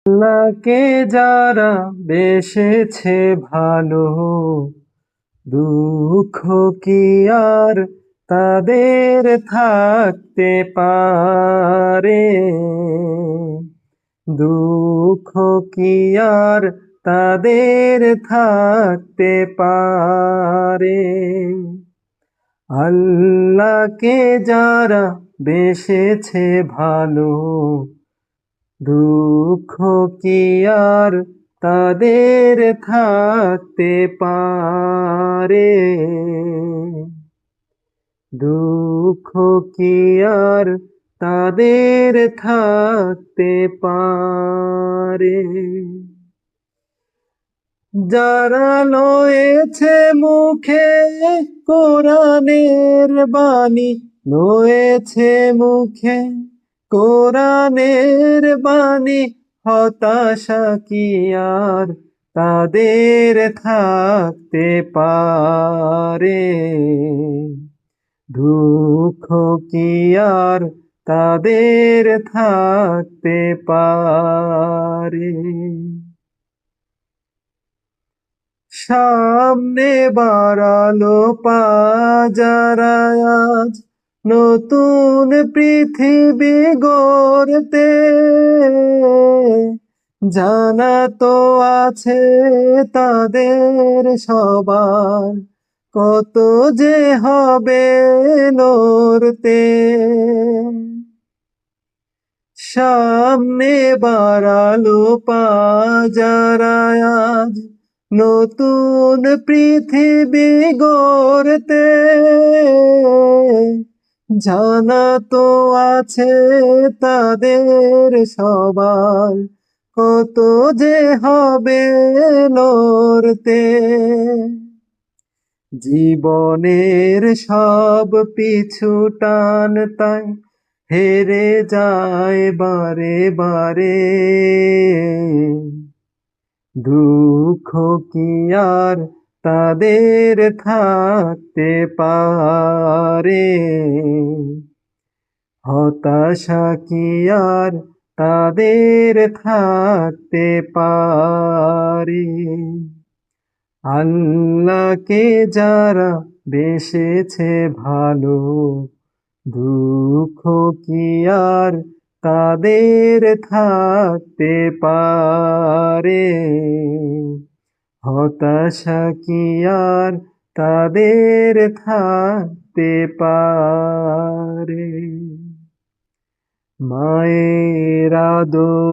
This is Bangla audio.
আল্লাহকে যারা বেসেছে ভালো, দুঃখ কি আর তাদের থাকতে পারে? দুঃখ কি আর তাদের থাকতে পারে? আল্লাহকে যারা বেসেছে ভালো, দুঃখ কি আর তাদের থাকতে পারে? দুঃখ কি আর তাদের থাকতে পারে? যারা লয়েছে মুখে কোরআনের বাণী, লয়েছে মুখে কোরআনের বাণী, হতাশা কি আর তাদের থাকতে পারে? দুঃখ কি আর তাদের থাকতে পারে? সামনে বাড়ালো পাজারা আজ নতুন পৃথিবী গড়তে, জানা তো আছে তাদের সবার কত যে হবে নড়তে। সামনে বাড়ালো পাজারা আজ নতুন পৃথিবী গড়তে, জানা তো আছে তাদের সবার কত যে হবে নড়তে। জীবনের সব পিছু টান তাই হেরে যায় বারে বারে। দুঃখ কি আর তাদের থাকতে পারে? হতাশা কি আর তাদের থাকতে পারে? আল্লাহকে যারা বেসেছে ভালো, দুঃখ কি আর তাদের থাকতে পারে? হতাশা কি আর তাদের থাকতে পারে? মায়ের আদর